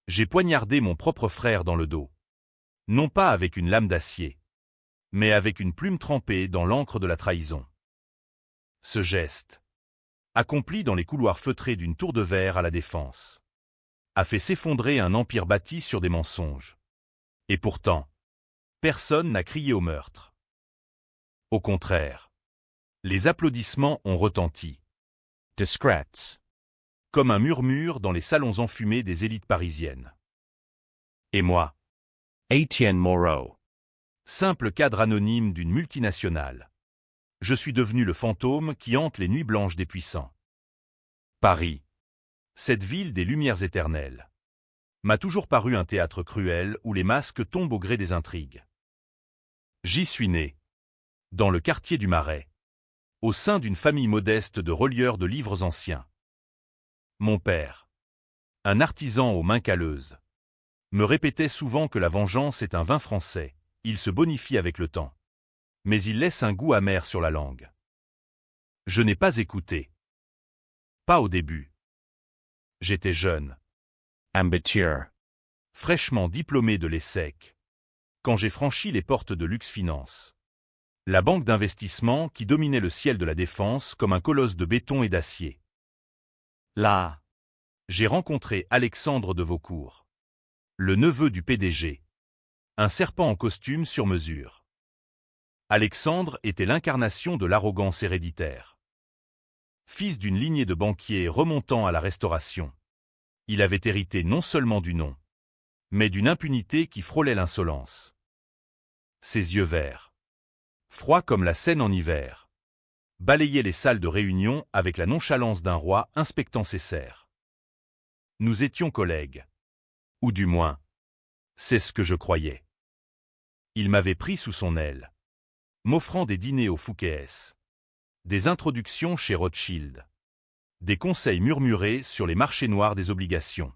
J'ai poignardé mon propre frère dans le dos. Non pas avec une lame d'acier, mais avec une plume trempée dans l'encre de la trahison. Ce geste, accompli dans les couloirs feutrés d'une tour de verre à la Défense, a fait s'effondrer un empire bâti sur des mensonges. Et pourtant, personne n'a crié au meurtre. Au contraire, les applaudissements ont retenti. Discrets. Comme un murmure dans les salons enfumés des élites parisiennes. Et moi, Etienne Moreau. simple cadre anonyme d'une multinationale, je suis devenu le fantôme qui hante les nuits blanches des puissants. Paris, cette ville des lumières éternelles, m'a toujours paru un théâtre cruel où les masques tombent au gré des intrigues. J'y suis né, dans le quartier du Marais, au sein d'une famille modeste de relieurs de livres anciens. Mon père, un artisan aux mains calleuses, me répétait souvent que la vengeance est un vin français, il se bonifie avec le temps. Mais il laisse un goût amer sur la langue. Je n'ai pas écouté. Pas au début. J'étais jeune, Ambiteur. fraîchement diplômé de l'ESSEC, quand j'ai franchi les portes de Lux Finance, la banque d'investissement qui dominait le ciel de la Défense comme un colosse de béton et d'acier. Là, j'ai rencontré Alexandre de Vaucourt, le neveu du PDG, un serpent en costume sur mesure. Alexandre était l'incarnation de l'arrogance héréditaire. Fils d'une lignée de banquiers remontant à la Restauration, il avait hérité non seulement du nom, mais d'une impunité qui frôlait l'insolence. Ses yeux verts, froids comme la Seine en hiver, balayaient les salles de réunion avec la nonchalance d'un roi inspectant ses serfs. Nous étions collègues. Ou du moins, c'est ce que je croyais. Il m'avait pris sous son aile, m'offrant des dîners au Fouquet's, des introductions chez Rothschild, des conseils murmurés sur les marchés noirs des obligations.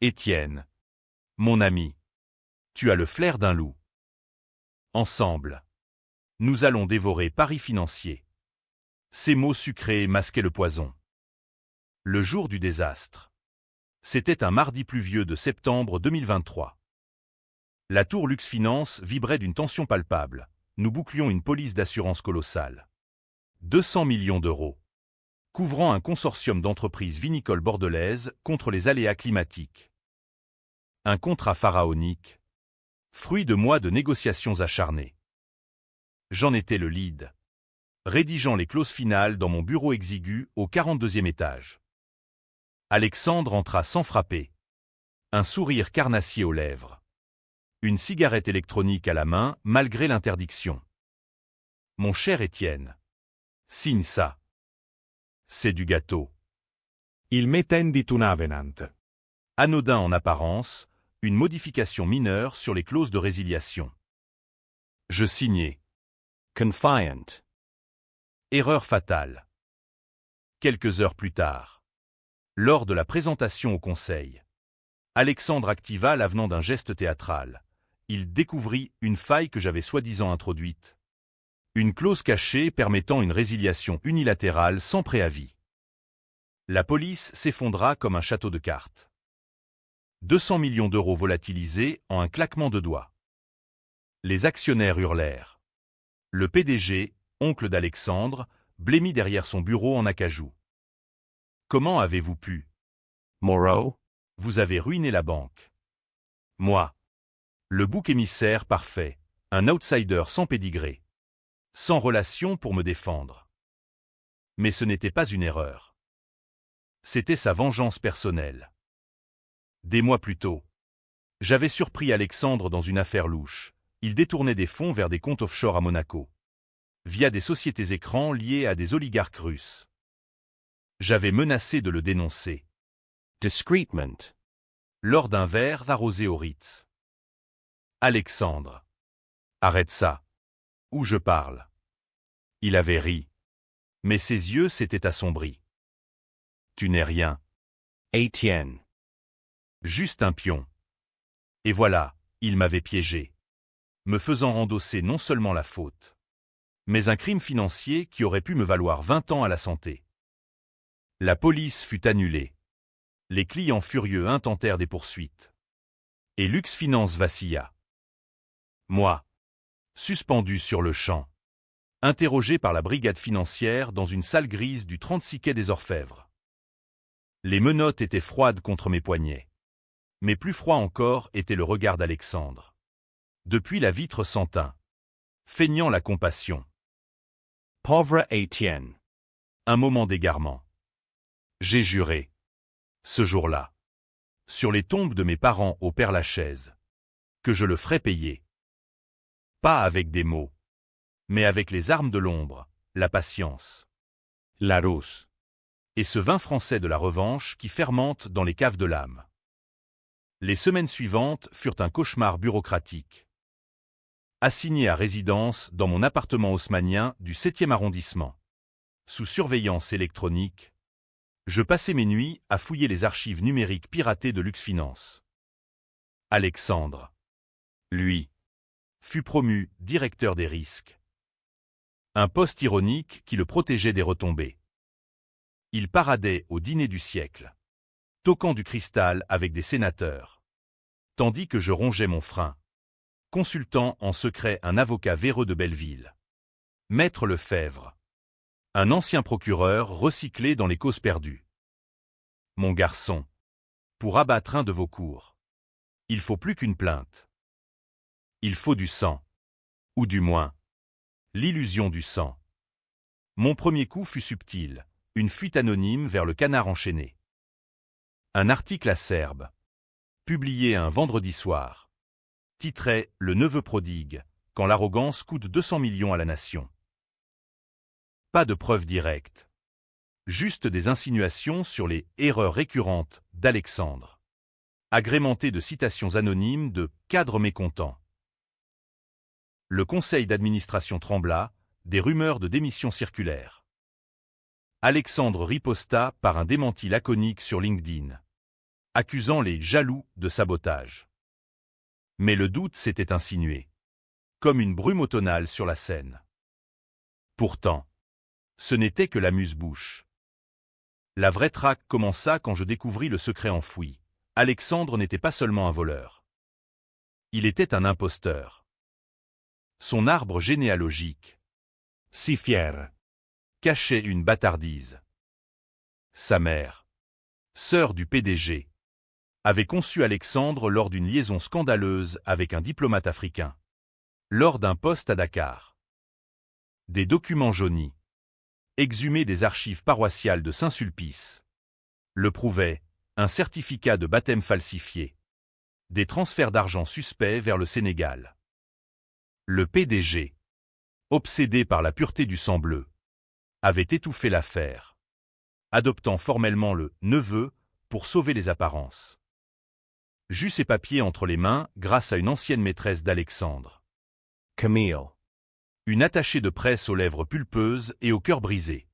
Étienne, mon ami, tu as le flair d'un loup. Ensemble, nous allons dévorer Paris financier. Ces mots sucrés masquaient le poison. Le jour du désastre. C'était un mardi pluvieux de septembre 2023. La tour Lux Finance vibrait d'une tension palpable. Nous bouclions une police d'assurance colossale. 200 millions d'euros. Couvrant un consortium d'entreprises vinicoles bordelaises contre les aléas climatiques. Un contrat pharaonique, fruit de mois de négociations acharnées. J'en étais le lead, rédigeant les clauses finales dans mon bureau exigu au 42e étage. Alexandre entra sans frapper, un sourire carnassier aux lèvres, une cigarette électronique à la main malgré l'interdiction. Mon cher Étienne, signe ça. C'est du gâteau. Il m'étendit un avenant. Anodin en apparence, une modification mineure sur les clauses de résiliation. Je signai. Confiant. Erreur fatale. Quelques heures plus tard, lors de la présentation au conseil, Alexandre activa l'avenant d'un geste théâtral. Il découvrit une faille que j'avais soi-disant introduite. Une clause cachée permettant une résiliation unilatérale sans préavis. La police s'effondra comme un château de cartes. 200 millions d'euros volatilisés en un claquement de doigts. Les actionnaires hurlèrent. Le PDG, oncle d'Alexandre, blêmit derrière son bureau en acajou. Comment avez-vous pu? Moreau. Vous avez ruiné la banque. Moi, le bouc émissaire parfait, un outsider sans pédigré, sans relation pour me défendre. Mais ce n'était pas une erreur. C'était sa vengeance personnelle. Des mois plus tôt, j'avais surpris Alexandre dans une affaire louche. Il détournait des fonds vers des comptes offshore à Monaco, via des sociétés écrans liées à des oligarques russes. J'avais menacé de le dénoncer. Discretement. Lors d'un verre arrosé au Ritz. Alexandre. Arrête ça. Où je parle. Il avait ri. Mais ses yeux s'étaient assombris. Tu n'es rien. Etienne. Juste un pion. Et voilà, il m'avait piégé, me faisant endosser non seulement la faute, mais un crime financier qui aurait pu me valoir 20 ans à la santé. La police fut annulée. Les clients furieux intentèrent des poursuites. Et Lux Finance vacilla. Moi, suspendu sur le champ, interrogé par la brigade financière dans une salle grise du 36 quai des Orfèvres. Les menottes étaient froides contre mes poignets. Mais plus froid encore était le regard d'Alexandre. Depuis la vitre sans teint, feignant la compassion. Pauvre Étienne. Un moment d'égarement. J'ai juré. Ce jour-là, sur les tombes de mes parents au Père-Lachaise, que je le ferais payer. Pas avec des mots, mais avec les armes de l'ombre, la patience. La rousse. Et ce vin français de la revanche qui fermente dans les caves de l'âme. Les semaines suivantes furent un cauchemar bureaucratique. Assigné à résidence dans mon appartement haussmannien du 7e arrondissement. Sous surveillance électronique, je passais mes nuits à fouiller les archives numériques piratées de Lux Finance. Alexandre, lui, fut promu directeur des risques. Un poste ironique qui le protégeait des retombées. Il paradait au dîner du siècle, toquant du cristal avec des sénateurs, tandis que je rongeais mon frein, consultant en secret un avocat véreux de Belleville, Maître Lefebvre, un ancien procureur recyclé dans les causes perdues. Mon garçon, pour abattre un de vos cours, il faut plus qu'une plainte. Il faut du sang, ou du moins, l'illusion du sang. Mon premier coup fut subtil, une fuite anonyme vers le Canard enchaîné. Un article acerbe, publié un vendredi soir, titrait « Le neveu prodigue, quand l'arrogance coûte 200 millions à la nation ». Pas de preuves directes. Juste des insinuations sur les « erreurs récurrentes » d'Alexandre, agrémentées de citations anonymes de « cadres mécontents ». Le conseil d'administration trembla, des rumeurs de démission circulèrent. Alexandre riposta par un démenti laconique sur LinkedIn, accusant les « jaloux » de sabotage. Mais le doute s'était insinué, comme une brume automnale sur la Seine. Pourtant, ce n'était que l'amuse-bouche. La vraie traque commença quand je découvris le secret enfoui. Alexandre n'était pas seulement un voleur. Il était un imposteur. Son arbre généalogique, si fier, cachait une bâtardise. Sa mère, sœur du PDG, avait conçu Alexandre lors d'une liaison scandaleuse avec un diplomate africain, lors d'un poste à Dakar. Des documents jaunis, exhumés des archives paroissiales de Saint-Sulpice, le prouvaient, un certificat de baptême falsifié, des transferts d'argent suspects vers le Sénégal. Le PDG, obsédé par la pureté du sang bleu, avait étouffé l'affaire, adoptant formellement le « neveu » pour sauver les apparences. J'eus ces papiers entre les mains grâce à une ancienne maîtresse d'Alexandre. Camille. Une attachée de presse aux lèvres pulpeuses et au cœur brisé.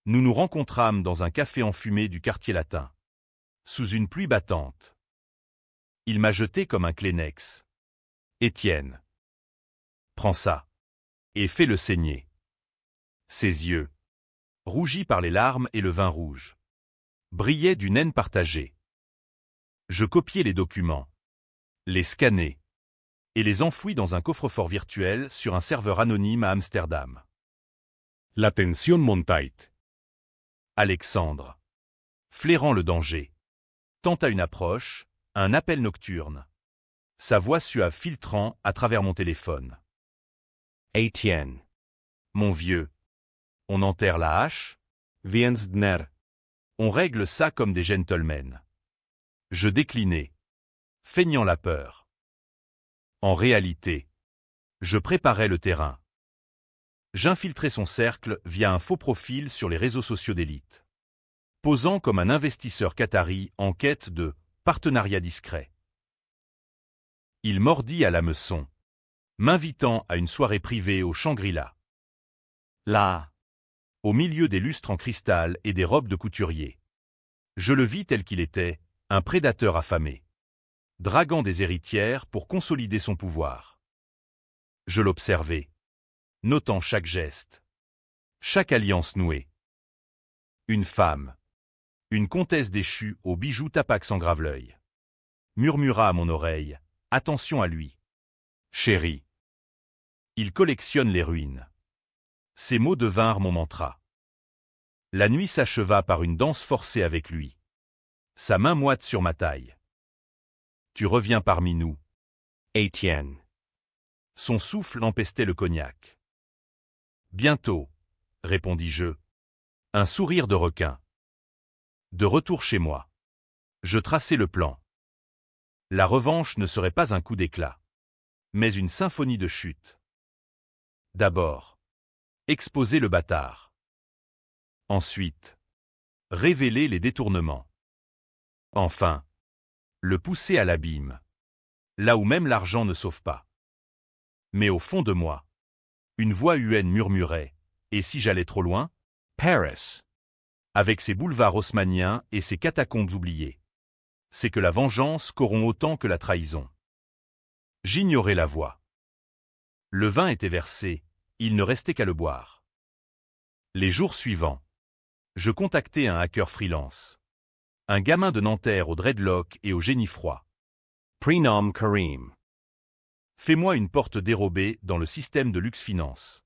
Nous nous rencontrâmes dans un café enfumé du quartier latin, sous une pluie battante. Il m'a jeté comme un Kleenex. « Étienne, prends ça, et fais-le saigner. » Ses yeux, rougis par les larmes et le vin rouge, brillaient d'une haine partagée. Je copiai les documents, les scannai, et les enfouis dans un coffre-fort virtuel sur un serveur anonyme à Amsterdam. La tensión montait. Alexandre, flairant le danger, tenta une approche, un appel nocturne. Sa voix suave filtrant à travers mon téléphone. Étienne. Mon vieux, on enterre la hache, Viensdner. on règle ça comme des gentlemen. Je déclinai, feignant la peur. En réalité, je préparais le terrain. J'infiltrais son cercle via un faux profil sur les réseaux sociaux d'élite, posant comme un investisseur qatari en quête de partenariat discret. Il mordit à l'hameçon, m'invitant à une soirée privée au Shangri-La. Là. Au milieu des lustres en cristal et des robes de couturier. Je le vis tel qu'il était, un prédateur affamé, draguant des héritières pour consolider son pouvoir. Je l'observais, notant chaque geste, chaque alliance nouée. Une femme, Une comtesse déchue aux bijoux tapax en grave-l'œil. Murmura à mon oreille, attention à lui. Chérie. Il collectionne les ruines. Ces mots devinrent mon mantra. La nuit s'acheva par une danse forcée avec lui. Sa main moite sur ma taille. Tu reviens parmi nous. Etienne. Son souffle empestait le cognac. Bientôt, répondis-je. Un sourire de requin. De retour chez moi. Je traçai le plan. La revanche ne serait pas un coup d'éclat, mais une symphonie de chute. D'abord, exposer le bâtard. Ensuite, révéler les détournements. Enfin, le pousser à l'abîme, là où même l'argent ne sauve pas. Mais au fond de moi, une voix huaine murmurait, et si j'allais trop loin? Paris. Avec ses boulevards haussmanniens et ses catacombes oubliées. C'est que la vengeance corrompt autant que la trahison. J'ignorais la voix. Le vin était versé, il ne restait qu'à le boire. Les jours suivants, je contactai un hacker freelance. Un gamin de Nanterre au dreadlock et au génie froid. Prenom Karim. Fais-moi une porte dérobée dans le système de Lux Finance.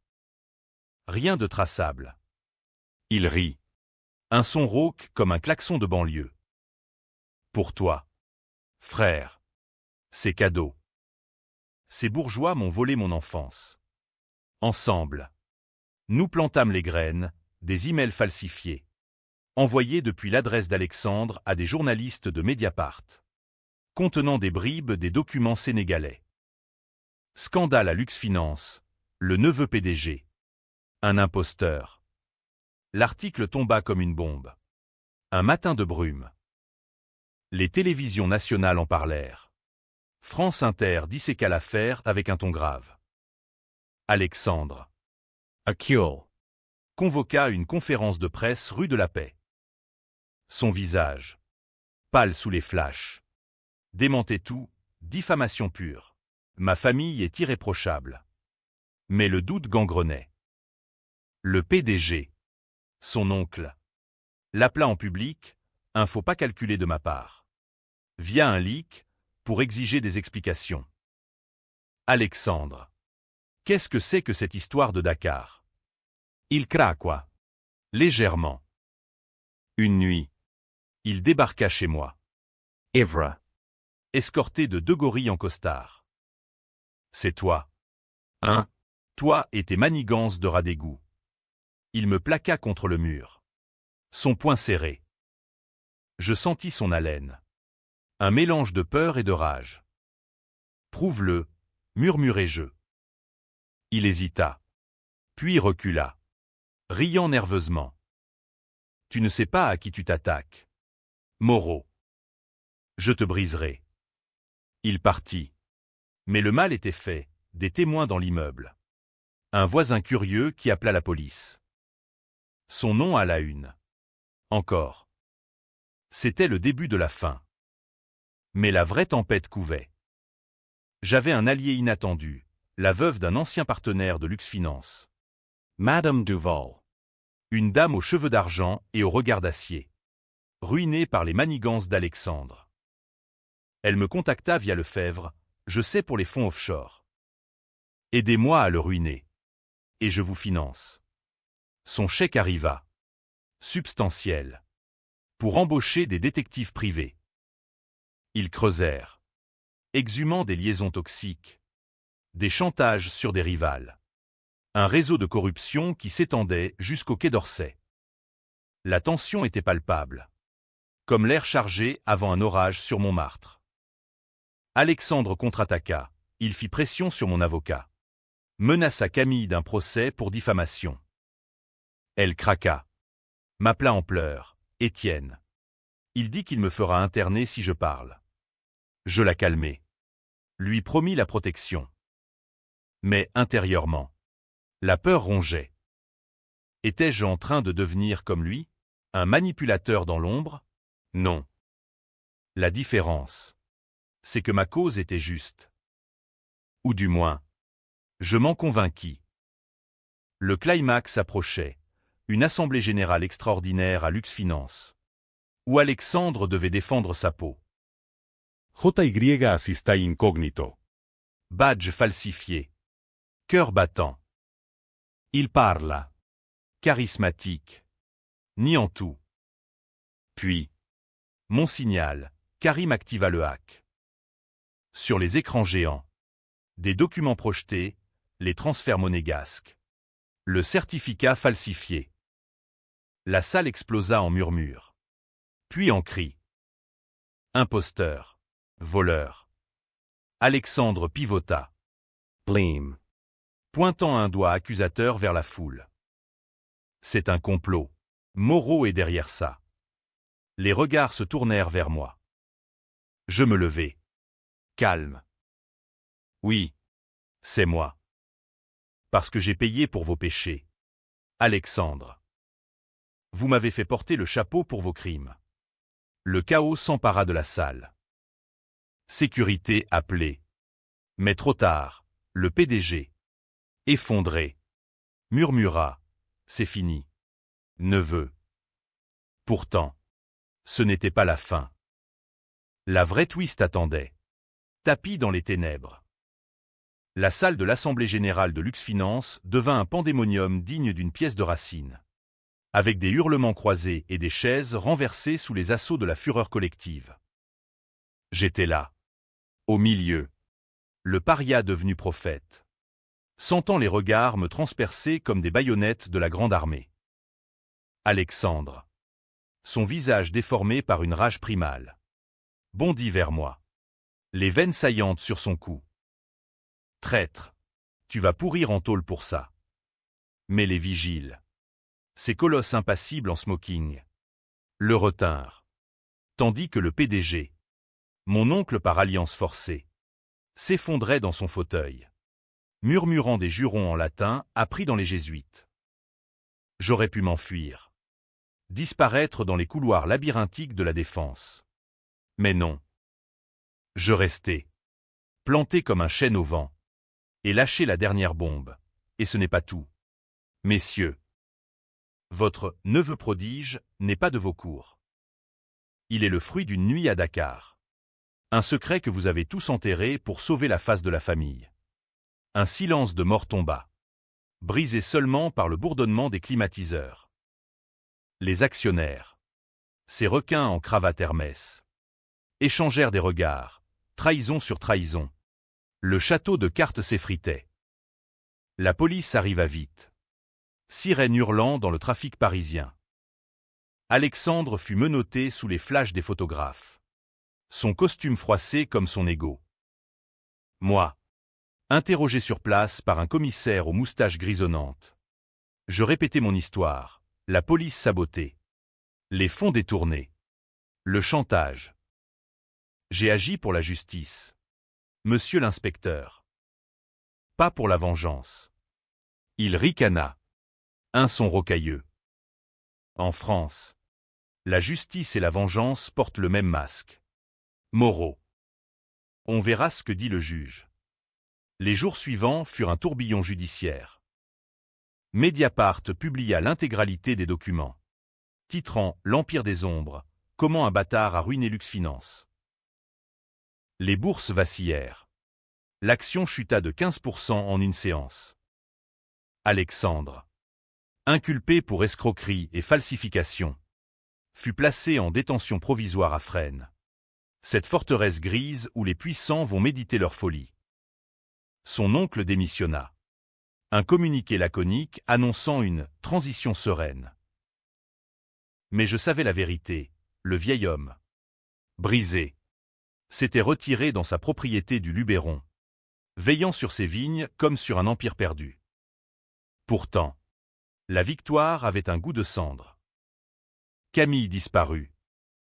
Rien de traçable. Il rit. Un son rauque comme un klaxon de banlieue. Pour toi, frère. C'est cadeau. Ces bourgeois m'ont volé mon enfance. Ensemble, nous plantâmes les graines, des emails falsifiés, envoyés depuis l'adresse d'Alexandre à des journalistes de Mediapart, contenant des bribes des documents sénégalais. Scandale à Lux Finance, le neveu PDG. Un imposteur. L'article tomba comme une bombe. Un matin de brume. Les télévisions nationales en parlèrent. France Inter disséqua l'affaire avec un ton grave. Alexandre Acule. convoqua une conférence de presse rue de la Paix. Son visage, pâle sous les flashs, démentait tout, diffamation pure. Ma famille est irréprochable. Mais le doute gangrenait. Le PDG, son oncle, l'appela en public, un faux pas calculé de ma part. Via un leak, pour exiger des explications. Alexandre. Qu'est-ce que c'est que cette histoire de Dakar? Il craque. Légèrement. Une nuit. Il débarqua chez moi. Ivra. Escorté de 2 gorilles en costard. C'est toi. Hein? Toi et tes manigances de rat d'égout. Il me plaqua contre le mur. Son poing serré. Je sentis son haleine. Un mélange de peur et de rage. Prouve-le, murmurai-je. Il hésita. Puis recula. Riant nerveusement. Tu ne sais pas à qui tu t'attaques. Moreau. Je te briserai. Il partit. Mais le mal était fait, des témoins dans l'immeuble. Un voisin curieux qui appela la police. Son nom à la une. Encore. C'était le début de la fin. Mais la vraie tempête couvait. J'avais un allié inattendu, la veuve d'un ancien partenaire de Lux Finance. Madame Duval. Une dame aux cheveux d'argent et au regard d'acier. Ruinée par les manigances d'Alexandre. Elle me contacta via Lefebvre, je sais pour les fonds offshore. Aidez-moi à le ruiner. Et je vous finance. Son chèque arriva. Substantiel. Pour embaucher des détectives privés. Ils creusèrent. Exhumant des liaisons toxiques. Des chantages sur des rivales. Un réseau de corruption qui s'étendait jusqu'au quai d'Orsay. La tension était palpable. Comme l'air chargé avant un orage sur Montmartre. Alexandre contre-attaqua, il fit pression sur mon avocat. Menaça Camille d'un procès pour diffamation. Elle craqua. M'appela en pleurs, Étienne. Il dit qu'il me fera interner si je parle. Je la calmai. Lui promis la protection. Mais intérieurement, la peur rongeait. Étais-je en train de devenir comme lui, un manipulateur dans l'ombre? Non. La différence, c'est que ma cause était juste. Ou du moins, je m'en convainquis. Le climax approchait, une assemblée générale extraordinaire à Lux Finance. Où Alexandre devait défendre sa peau. JY assista incognito. Badge falsifié. Cœur battant. Il parla. Charismatique. Niant tout. Puis. Mon signal. Karim activa le hack. Sur les écrans géants. Des documents projetés, les transferts monégasques. Le certificat falsifié. La salle explosa en murmures. Puis en cris. Imposteur. Voleur. Alexandre pivota. Bleem. Pointant un doigt accusateur vers la foule. C'est un complot. Moreau est derrière ça. Les regards se tournèrent vers moi. Je me levai. Calme. Oui. C'est moi. Parce que j'ai payé pour vos péchés. Alexandre. Vous m'avez fait porter le chapeau pour vos crimes. Le chaos s'empara de la salle. Sécurité appelée. Mais trop tard, le PDG. Effondré. Murmura. C'est fini. Neveu. Pourtant. Ce n'était pas la fin. La vraie twist attendait. Tapis dans les ténèbres. La salle de l'Assemblée générale de Luxfinance devint un pandémonium digne d'une pièce de Racine. Avec des hurlements croisés et des chaises renversées sous les assauts de la fureur collective. J'étais là. Au milieu. Le paria devenu prophète. Sentant les regards me transpercer comme des baïonnettes de la grande armée. Alexandre. Son visage déformé par une rage primale. Bondit vers moi. Les veines saillantes sur son cou. Traître. Tu vas pourrir en tôle pour ça. Mais les vigiles. Ces colosses impassibles en smoking. Le retinrent. Tandis que le PDG. Mon oncle par alliance forcée. S'effondrait dans son fauteuil. Murmurant des jurons en latin appris dans les jésuites. J'aurais pu m'enfuir. Disparaître dans les couloirs labyrinthiques de la défense. Mais non. Je restai. Planté comme un chêne au vent. Et lâché la dernière bombe. Et ce n'est pas tout. Messieurs. Votre neveu prodige n'est pas de vos cours. Il est le fruit d'une nuit à Dakar. Un secret que vous avez tous enterré pour sauver la face de la famille. Un silence de mort tomba. Brisé seulement par le bourdonnement des climatiseurs. Les actionnaires. Ces requins en cravate Hermès. Échangèrent des regards. Trahison sur trahison. Le château de cartes s'effritait. La police arriva vite. Sirène hurlant dans le trafic parisien. Alexandre fut menotté sous les flashs des photographes. Son costume froissé comme son ego. Moi. Interrogé sur place par un commissaire aux moustaches grisonnantes. Je répétais mon histoire. La police sabotée. Les fonds détournés. Le chantage. J'ai agi pour la justice. Monsieur l'inspecteur. Pas pour la vengeance. Il ricana. Un son rocailleux. En France. La justice et la vengeance portent le même masque. Moreau. On verra ce que dit le juge. Les jours suivants furent un tourbillon judiciaire. Mediapart publia l'intégralité des documents. Titrant « L'Empire des Ombres, comment un bâtard a ruiné Luxfinance ». Les bourses vacillèrent. L'action chuta de 15% en une séance. Alexandre, inculpé pour escroquerie et falsification, fut placé en détention provisoire à Fresnes. Cette forteresse grise où les puissants vont méditer leur folie. Son oncle démissionna. Un communiqué laconique annonçant une « transition sereine ». Mais je savais la vérité, le vieil homme, brisé, s'était retiré dans sa propriété du Luberon, veillant sur ses vignes comme sur un empire perdu. Pourtant, la victoire avait un goût de cendre. Camille disparut,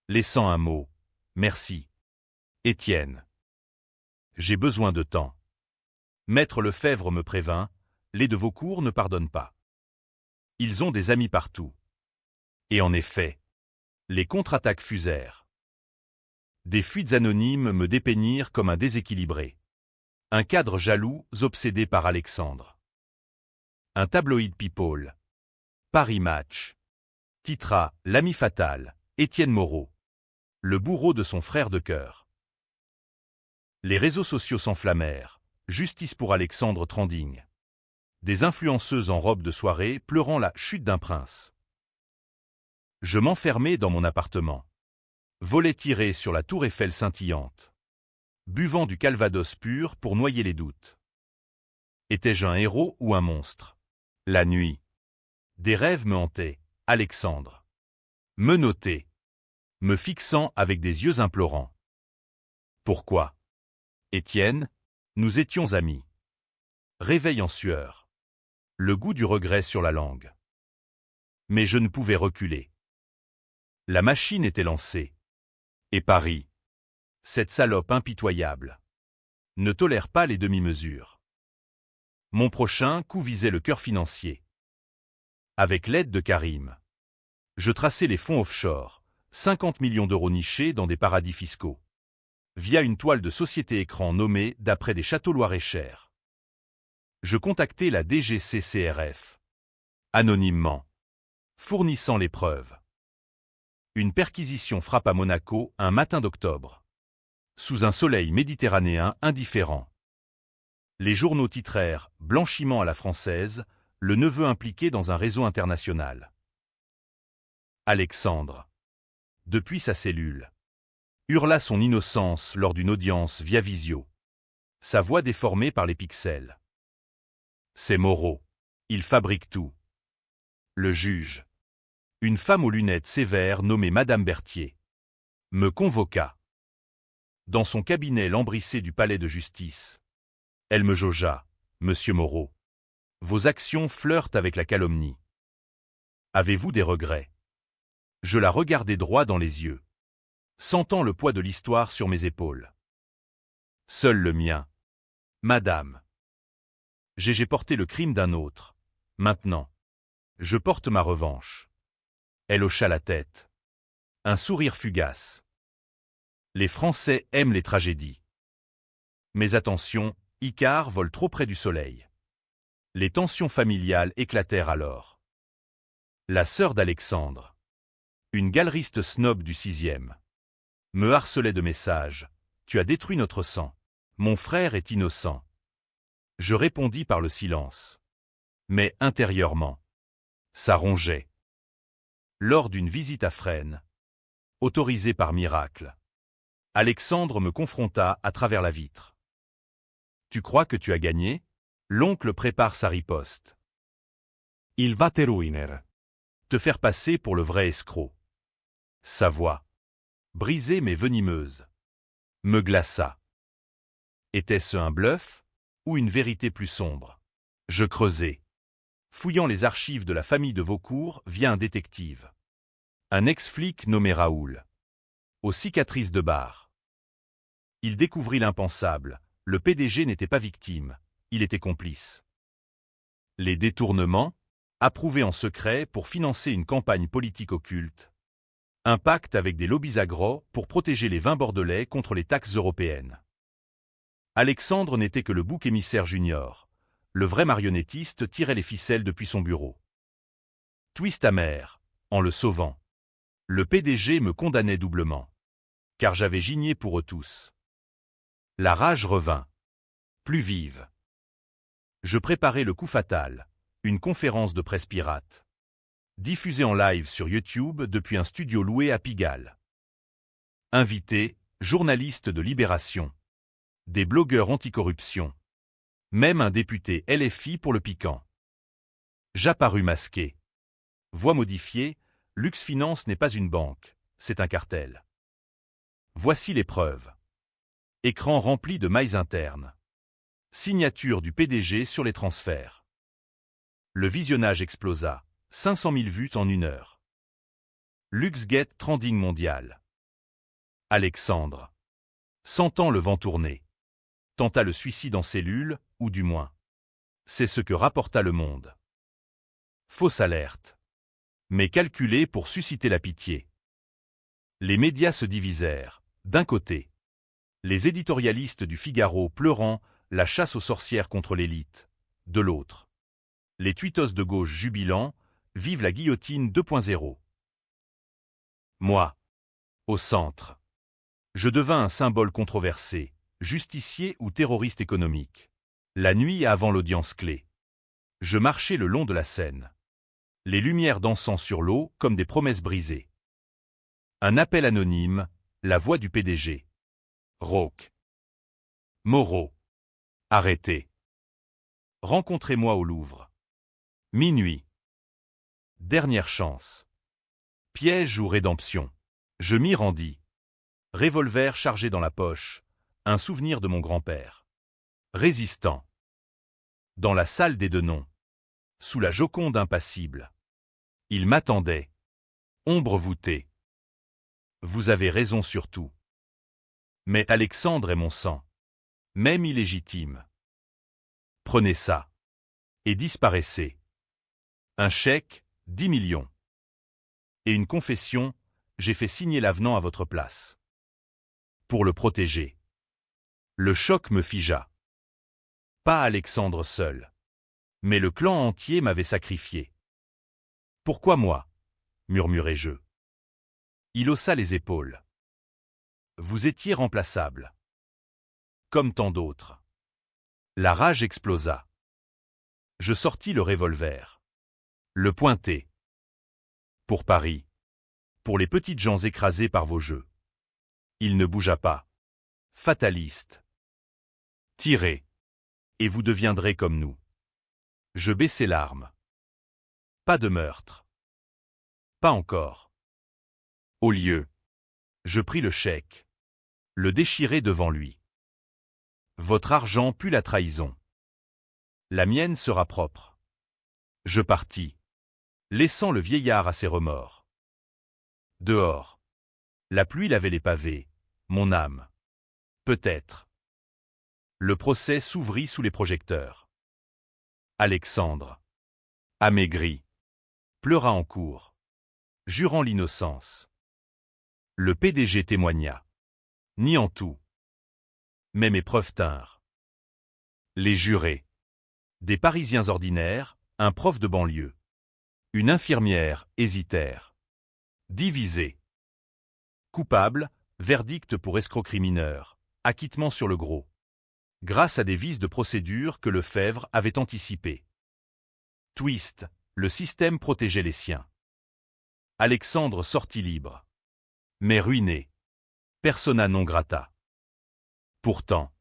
laissant un mot « Merci. Étienne. J'ai besoin de temps. » Maître Lefebvre me prévint, les de Vaucourt ne pardonnent pas. Ils ont des amis partout. Et en effet, les contre-attaques fusèrent. Des fuites anonymes me dépeignirent comme un déséquilibré. Un cadre jaloux, obsédé par Alexandre. Un tabloïd People. Paris Match. Titra, l'ami fatal, Étienne Moreau. le bourreau de son frère de cœur. Les réseaux sociaux s'enflammèrent. Justice pour Alexandre Tranding. Des influenceuses en robe de soirée pleurant la chute d'un prince. Je m'enfermais dans mon appartement. Volet tiré sur la tour Eiffel scintillante. Buvant du calvados pur pour noyer les doutes. Étais-je un héros ou un monstre? La nuit. Des rêves me hantaient, Alexandre. Menotté. Me fixant avec des yeux implorants. Pourquoi? Étienne, nous étions amis. Réveil en sueur. Le goût du regret sur la langue. Mais je ne pouvais reculer. La machine était lancée. Et Paris, cette salope impitoyable, ne tolère pas les demi-mesures. Mon prochain coup visait le cœur financier. Avec l'aide de Karim, je traçais les fonds offshore, 50 millions d'euros nichés dans des paradis fiscaux, via une toile de société écran nommée d'après des châteaux loirés-chers. Je contactais la DGCCRF, anonymement, fournissant les preuves. Une perquisition frappe à Monaco un matin d'octobre, sous un soleil méditerranéen indifférent. Les journaux titrèrent « Blanchiment à la française, le neveu impliqué dans un réseau international ». Alexandre, depuis sa cellule, hurla son innocence lors d'une audience via visio, sa voix déformée par les pixels. C'est Moreau, il fabrique tout. Le juge, une femme aux lunettes sévères nommée Madame Berthier, me convoqua. Dans son cabinet lambrissé du palais de justice, elle me jaugea, Monsieur Moreau. Vos actions flirtent avec la calomnie. Avez-vous des regrets? Je la regardai droit dans les yeux, sentant le poids de l'histoire sur mes épaules. Seul le mien. Madame. J'ai porté le crime d'un autre. Maintenant, je porte ma revanche. Elle hocha la tête. Un sourire fugace. Les Français aiment les tragédies. Mais attention, Icare vole trop près du soleil. Les tensions familiales éclatèrent alors. La sœur d'Alexandre, une galeriste snob du 6e, me harcelait de messages. Tu as détruit notre sang. Mon frère est innocent. Je répondis par le silence. Mais intérieurement, ça rongeait. Lors d'une visite à Fresnes, autorisée par miracle, Alexandre me confronta à travers la vitre. Tu crois que tu as gagné? L'oncle prépare sa riposte. Il va te ruiner. Te faire passer pour le vrai escroc. Sa voix, brisée mais venimeuse, me glaça. Était-ce un bluff ou une vérité plus sombre? Je creusai, fouillant les archives de la famille de Vaucourt via un détective. Un ex-flic nommé Raoul, aux cicatrices de barre. Il découvrit l'impensable, le PDG n'était pas victime, il était complice. Les détournements, approuvés en secret pour financer une campagne politique occulte. Un pacte avec des lobbies agro pour protéger les vins bordelais contre les taxes européennes. Alexandre n'était que le bouc émissaire junior. Le vrai marionnettiste tirait les ficelles depuis son bureau. Twist amer, en le sauvant. Le PDG me condamnait doublement. Car j'avais gigné pour eux tous. La rage revint. Plus vive. Je préparais le coup fatal, une conférence de presse pirate. Diffusée en live sur YouTube depuis un studio loué à Pigalle. Invités, journalistes de Libération. Des blogueurs anticorruption. Même un député LFI pour le piquant. J'apparus masqué. Voix modifiée, Lux Finance n'est pas une banque, c'est un cartel. Voici les preuves. Écran rempli de mailles internes. Signature du PDG sur les transferts. Le visionnage explosa, 500 000 vues en 1 heure. LuxGet trending mondial. Alexandre, sentant le vent tourner, tenta le suicide en cellule, ou du moins. C'est ce que rapporta Le Monde. Fausse alerte. Mais calculée pour susciter la pitié. Les médias se divisèrent. D'un côté, les éditorialistes du Figaro pleurant la chasse aux sorcières contre l'élite. De l'autre, les tweetos de gauche jubilant, vive la guillotine 2.0. Moi, Au centre. Je devins un symbole controversé, justicier ou terroriste économique. La nuit avant l'audience clé. Je marchais le long de la Seine. Les lumières dansant sur l'eau comme des promesses brisées. Un appel anonyme, la voix du PDG. Rauque. Moreau. Arrêté. Rencontrez-moi au Louvre. Minuit. Dernière chance. Piège ou rédemption. Je m'y rendis. Revolver chargé dans la poche, un souvenir de mon grand-père. Résistant. Dans la salle des deux noms. Sous la Joconde impassible. Il m'attendait. Ombre voûtée. Vous avez raison sur tout. Mais Alexandre est mon sang. Même illégitime. Prenez ça. Et disparaissez. Un chèque, 10 millions. Et une confession, j'ai fait signer l'avenant à votre place. Pour le protéger. Le choc me figea. Pas Alexandre seul. Mais le clan entier m'avait sacrifié. Pourquoi moi? Murmurai-je. Il haussa les épaules. Vous étiez remplaçable. Comme tant d'autres. La rage explosa. Je sortis le revolver. Le pointai. Pour Paris. Pour les petites gens écrasés par vos jeux. Il ne bougea pas. Fataliste. Tirez. Et vous deviendrez comme nous. Je baissai l'arme. Pas de meurtre. Pas encore. Au lieu. Je pris le chèque. Le déchirai devant lui. Votre argent pue la trahison. La mienne sera propre. Je partis. Laissant le vieillard à ses remords. Dehors. La pluie lavait les pavés. Mon âme. Peut-être. Le procès s'ouvrit sous les projecteurs. Alexandre. Amaigri. Pleura en cour. Jurant l'innocence. Le PDG témoigna. Niant tout. Mais mes preuves tinrent. Les jurés. Des Parisiens ordinaires, un prof de banlieue. Une infirmière hésitèrent. Divisés. Coupable, verdict pour escroquerie mineure, acquittement sur le gros. Grâce à des vices de procédure que Lefebvre avait anticipés. Twist, le système protégeait les siens. Alexandre sortit libre. Mais ruiné. Persona non grata. Pourtant,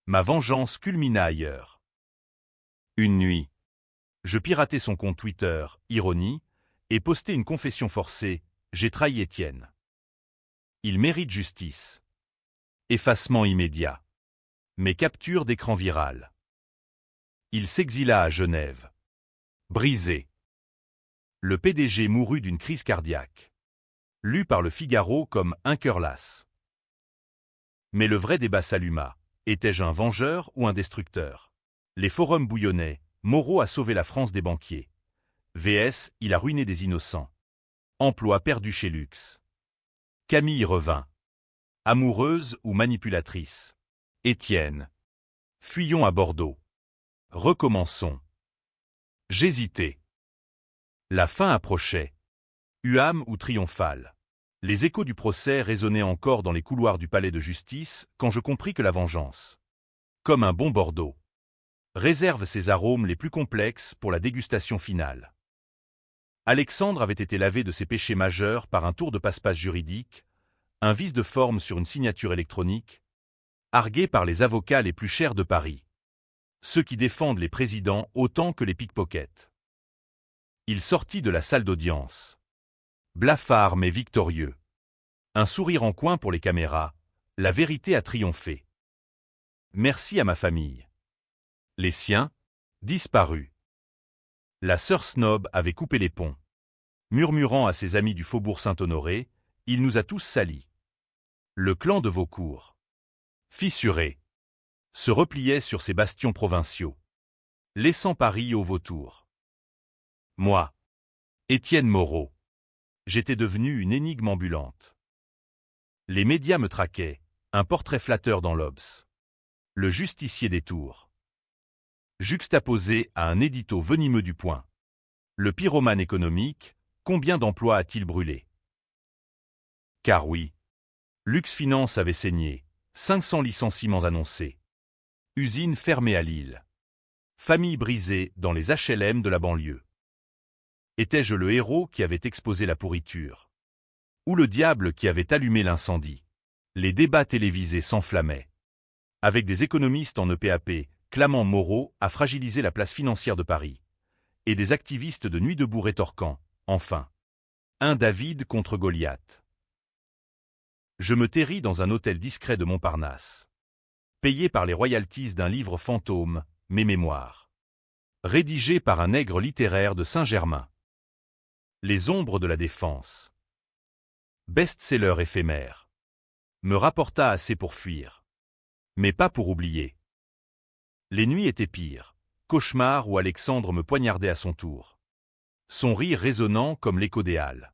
ma vengeance culmina ailleurs. Une nuit, je piratai son compte Twitter, ironie, et postai une confession forcée, j'ai trahi Étienne. Il mérite justice. Effacement immédiat. Mais capture d'écran viral. Il s'exila à Genève. Brisé. Le PDG mourut d'une crise cardiaque. Lu par le Figaro comme un cœur las. Mais le vrai débat s'alluma. Étais-je un vengeur ou un destructeur? Les forums bouillonnaient. Moreau a sauvé la France des banquiers. VS, il a ruiné des innocents. Emploi perdu chez Luxe. Camille revint. Amoureuse ou manipulatrice? Étienne. Fuyons à Bordeaux. Recommençons. J'hésitais. La fin approchait. Huam ou triomphale. Les échos du procès résonnaient encore dans les couloirs du palais de justice quand je compris que la vengeance, comme un bon Bordeaux, réserve ses arômes les plus complexes pour la dégustation finale. Alexandre avait été lavé de ses péchés majeurs par un tour de passe-passe juridique, un vice de forme sur une signature électronique, argué par les avocats les plus chers de Paris, ceux qui défendent les présidents autant que les pickpockets. Il sortit de la salle d'audience. Blafard mais victorieux. Un sourire en coin pour les caméras, la vérité a triomphé. Merci à ma famille. Les siens, disparus. La sœur Snob avait coupé les ponts. Murmurant à ses amis du faubourg Saint-Honoré, il nous a tous salis. Le clan de Vaucourt, fissuré, se repliait sur ses bastions provinciaux, laissant Paris aux vautours. Moi, Étienne Moreau, j'étais devenu une énigme ambulante. Les médias me traquaient, un portrait flatteur dans l'Obs. Le justicier des tours. Juxtaposé à un édito venimeux du Point. Le pyromane économique, combien d'emplois a-t-il brûlé? Car oui, Lux Finance avait saigné, 500 licenciements annoncés. Usine fermée à Lille. Famille brisée dans les HLM de la banlieue. Étais-je le héros qui avait exposé la pourriture? Ou le diable qui avait allumé l'incendie? Les débats télévisés s'enflammaient. Avec des économistes en EPAP, clamant Moreau a fragilisé la place financière de Paris. Et des activistes de Nuit debout rétorquant, enfin. Un David contre Goliath. Je me terris dans un hôtel discret de Montparnasse. Payé par les royalties d'un livre fantôme, Mes mémoires. Rédigé par un nègre littéraire de Saint-Germain. Les ombres de la défense. Best-seller éphémère. Me rapporta assez pour fuir. Mais pas pour oublier. Les nuits étaient pires. Cauchemar où Alexandre me poignardait à son tour. Son rire résonnant comme l'écho des halles.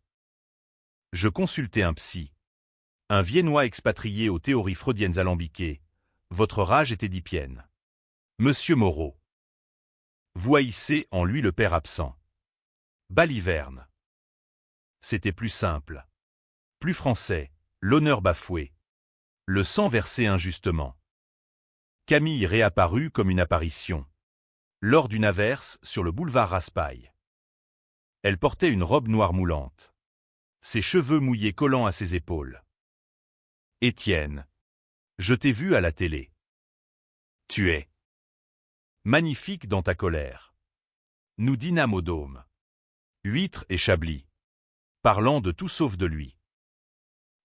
Je consultai un psy. Un Viennois expatrié aux théories freudiennes alambiquées. Votre rage est édipienne. Monsieur Moreau. Vous haïssez en lui le père absent. Baliverne. C'était plus simple. Plus français, l'honneur bafoué. Le sang versé injustement. Camille réapparut comme une apparition. Lors d'une averse sur le boulevard Raspail. Elle portait une robe noire moulante. Ses cheveux mouillés collant à ses épaules. Étienne. Je t'ai vu à la télé. Tu es magnifique dans ta colère. Nous dînâmes au Dôme. Huîtres et Chablis. Parlant de tout sauf de lui.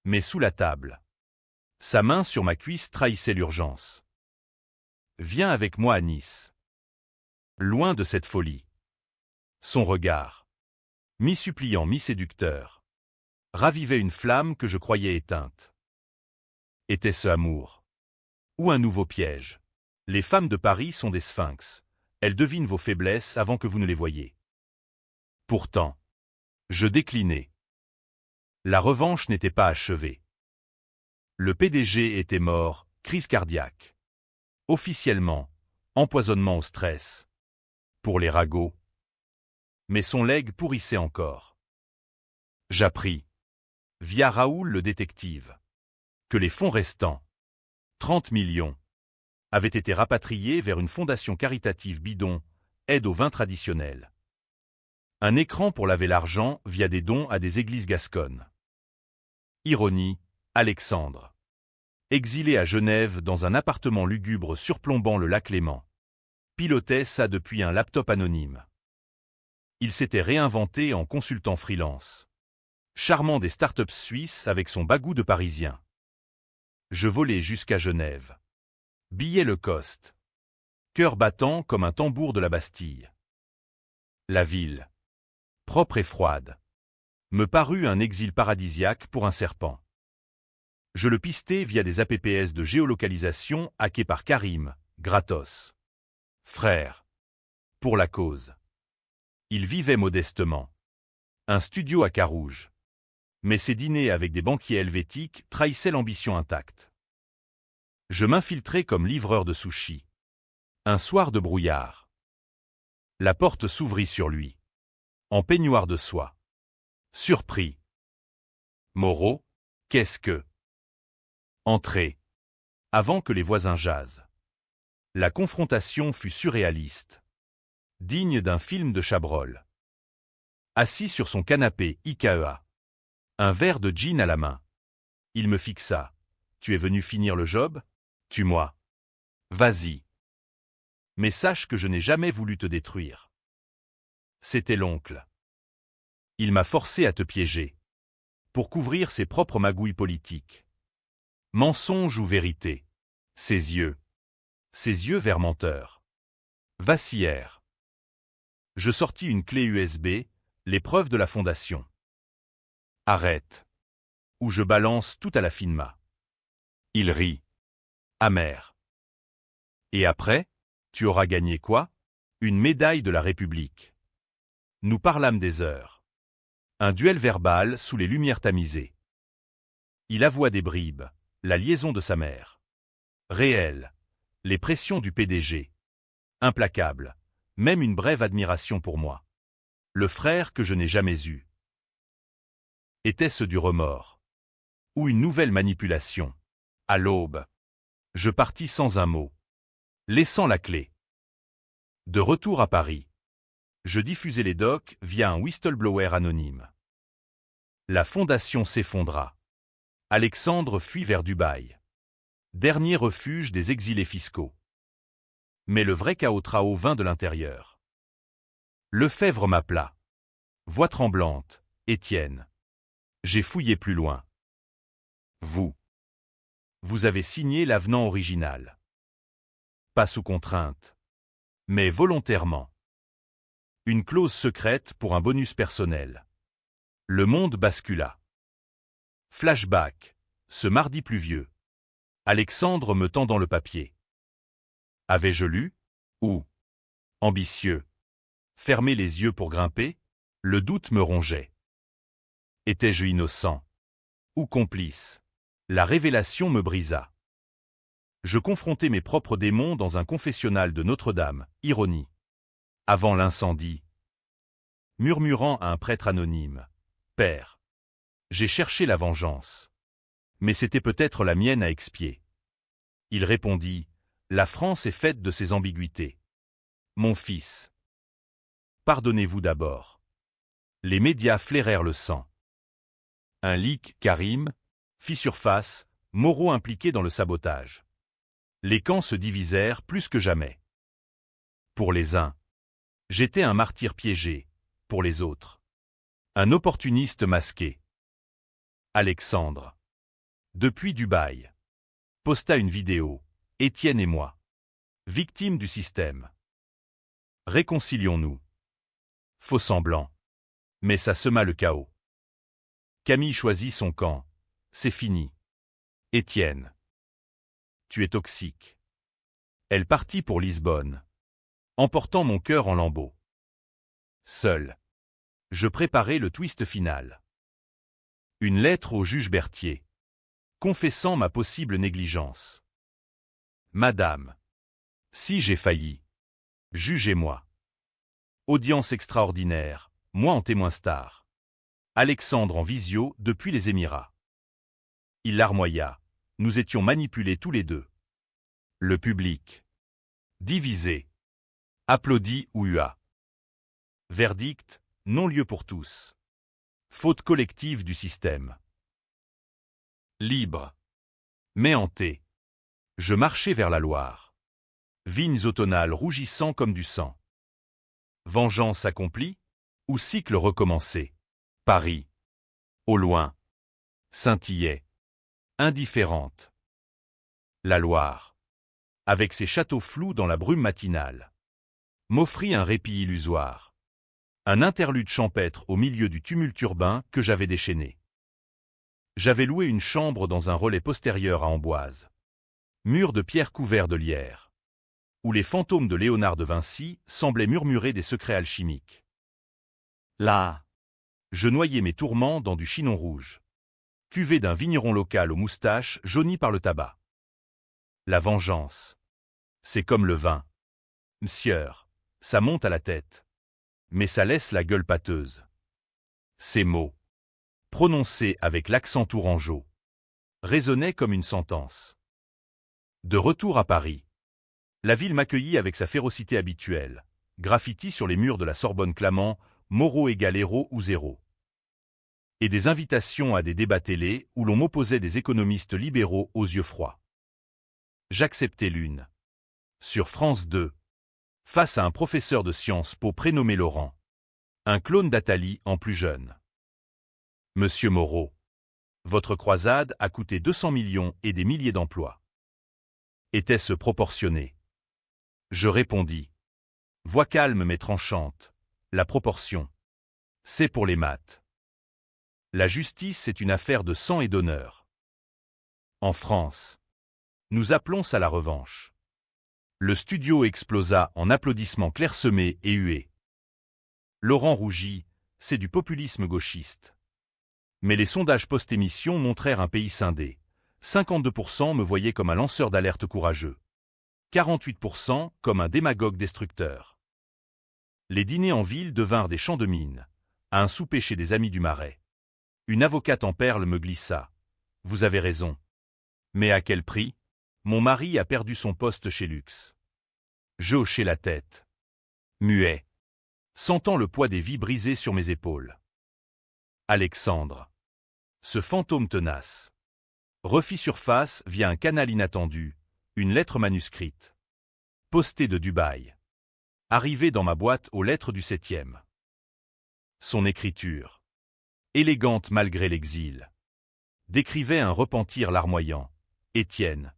Mais sous la table. Sa main sur ma cuisse trahissait l'urgence. Viens avec moi à Nice. Loin de cette folie. Son regard. Mi-suppliant, mi-séducteur. Ravivait une flamme que je croyais éteinte. Était-ce amour? Ou un nouveau piège? Les femmes de Paris sont des sphinx. Elles devinent vos faiblesses avant que vous ne les voyiez. Pourtant, je déclinai. La revanche n'était pas achevée. Le PDG était mort, crise cardiaque. Officiellement, empoisonnement au stress. Pour les ragots. Mais son legs pourrissait encore. J'appris, via Raoul le détective, que les fonds restants, 30 millions, avaient été rapatriés vers une fondation caritative bidon, aide aux vins traditionnels. Un écran pour laver l'argent via des dons à des églises gasconnes. Ironie, Alexandre. Exilé à Genève dans un appartement lugubre surplombant le lac Léman. Pilotait ça depuis un laptop anonyme. Il s'était réinventé en consultant freelance. Charmant des startups suisses avec son bagou de parisien. Je volai jusqu'à Genève. Billet le coste. Cœur battant comme un tambour de la Bastille. La ville, propre et froide, me parut un exil paradisiaque pour un serpent. Je le pistai via des apps de géolocalisation hackés par Karim, gratos. Frère. Pour la cause. Il vivait modestement. Un studio à Carouge. Mais ses dîners avec des banquiers helvétiques trahissaient l'ambition intacte. Je m'infiltrai comme livreur de sushis. Un soir de brouillard. La porte s'ouvrit sur lui. En peignoir de soie. Surpris. Moreau, qu'est-ce que... Entrez. Avant que les voisins jasent. La confrontation fut surréaliste. Digne d'un film de Chabrol. Assis sur son canapé IKEA. Un verre de gin à la main. Il me fixa. Tu es venu finir le job? Tue-moi. Vas-y. Mais sache que je n'ai jamais voulu te détruire. C'était l'oncle. Il m'a forcé à te piéger. Pour couvrir ses propres magouilles politiques. Mensonge ou vérité? Ses yeux vers menteur. Vacillèrent. Je sortis une clé USB, les preuves de la fondation. Arrête. Ou je balance tout à la FINMA. Il rit. Amer. Et après, tu auras gagné quoi? Une médaille de la République. Nous parlâmes des heures. Un duel verbal sous les lumières tamisées. Il avoua des bribes, la liaison de sa mère. Réelle, les pressions du PDG. Implacable, même une brève admiration pour moi. Le frère que je n'ai jamais eu. Était-ce du remords? Ou une nouvelle manipulation. À l'aube, je partis sans un mot, laissant la clé. De retour à Paris, je diffusai les docs via un whistleblower anonyme. La fondation s'effondra. Alexandre fuit vers Dubaï. Dernier refuge des exilés fiscaux. Mais le vrai chaos trao vint de l'intérieur. Lefebvre m'appela. Voix tremblante, Étienne. J'ai fouillé plus loin. Vous avez signé l'avenant original. Pas sous contrainte, mais volontairement. Une clause secrète pour un bonus personnel. Le monde bascula. Flashback, ce mardi pluvieux. Alexandre me tendant le papier. Avais-je lu? Ou, ambitieux, fermer les yeux pour grimper? Le doute me rongeait. Étais-je innocent? Ou complice? La révélation me brisa. Je confrontai mes propres démons dans un confessionnal de Notre-Dame, ironie. Avant l'incendie. Murmurant à un prêtre anonyme. Père. J'ai cherché la vengeance. Mais c'était peut-être la mienne à expier. Il répondit, la France est faite de ses ambiguïtés. Mon fils. Pardonnez-vous d'abord. Les médias flairèrent le sang. Un leak, Karim, fit surface, Moreau impliqué dans le sabotage. Les camps se divisèrent plus que jamais. Pour les uns, j'étais un martyr piégé, pour les autres, un opportuniste masqué. Alexandre, depuis Dubaï, posta une vidéo, Étienne et moi, victimes du système. Réconcilions-nous. Faux semblant. Mais ça sema le chaos. Camille choisit son camp. C'est fini. Étienne. Tu es toxique. Elle partit pour Lisbonne, emportant mon cœur en lambeaux. Seul. Je préparais le twist final. Une lettre au juge Berthier, confessant ma possible négligence. Madame. Si j'ai failli. Jugez-moi. Audience extraordinaire, moi en témoin star. Alexandre en visio depuis les Émirats. Il larmoya. Nous étions manipulés tous les deux. Le public. Divisé. Applaudi ou hua. Verdict, non-lieu pour tous. Faute collective du système. Libre. Mais hanté. Je marchais vers la Loire. Vignes automnales rougissant comme du sang. Vengeance accomplie, ou cycle recommencé. Paris. Au loin. Scintillait. Indifférente. La Loire, avec ses châteaux flous dans la brume matinale, m'offrit un répit illusoire. Un interlude champêtre au milieu du tumulte urbain que j'avais déchaîné. J'avais loué une chambre dans un relais postérieur à Amboise. Mur de pierre couvert de lierre, où les fantômes de Léonard de Vinci semblaient murmurer des secrets alchimiques. Là, je noyais mes tourments dans du chinon rouge, cuvée d'un vigneron local aux moustaches jaunies par le tabac. La vengeance, c'est comme le vin. M'sieur, ça monte à la tête, mais ça laisse la gueule pâteuse. Ces mots, prononcés avec l'accent tourangeau, résonnaient comme une sentence. De retour à Paris, la ville m'accueillit avec sa férocité habituelle, graffiti sur les murs de la Sorbonne clamant « Moreau égale héros ou zéro ». Et des invitations à des débats télé où l'on m'opposait des économistes libéraux aux yeux froids. J'acceptais l'une. Sur France 2, face à un professeur de Sciences Po prénommé Laurent, un clone d'Attali en plus jeune. Monsieur Moreau, votre croisade a coûté 200 millions et des milliers d'emplois. Était-ce proportionné? Je répondis. Voix calme mais tranchante. La proportion. C'est pour les maths. La justice, c'est une affaire de sang et d'honneur. En France, nous appelons ça la revanche. Le studio explosa en applaudissements clairsemés et hués. Laurent rougit, c'est du populisme gauchiste. Mais les sondages post-émission montrèrent un pays scindé. 52% me voyaient comme un lanceur d'alerte courageux. 48% comme un démagogue destructeur. Les dîners en ville devinrent des champs de mine. À un souper chez des amis du Marais, une avocate en perles me glissa. Vous avez raison. Mais à quel prix? Mon mari a perdu son poste chez Lux. Je hochai la tête. Muet. Sentant le poids des vies brisées sur mes épaules. Alexandre. Ce fantôme tenace. Refit surface via un canal inattendu, une lettre manuscrite. Postée de Dubaï. Arrivée dans ma boîte aux lettres du 7e. Son écriture. Élégante malgré l'exil. Décrivait un repentir larmoyant. Étienne.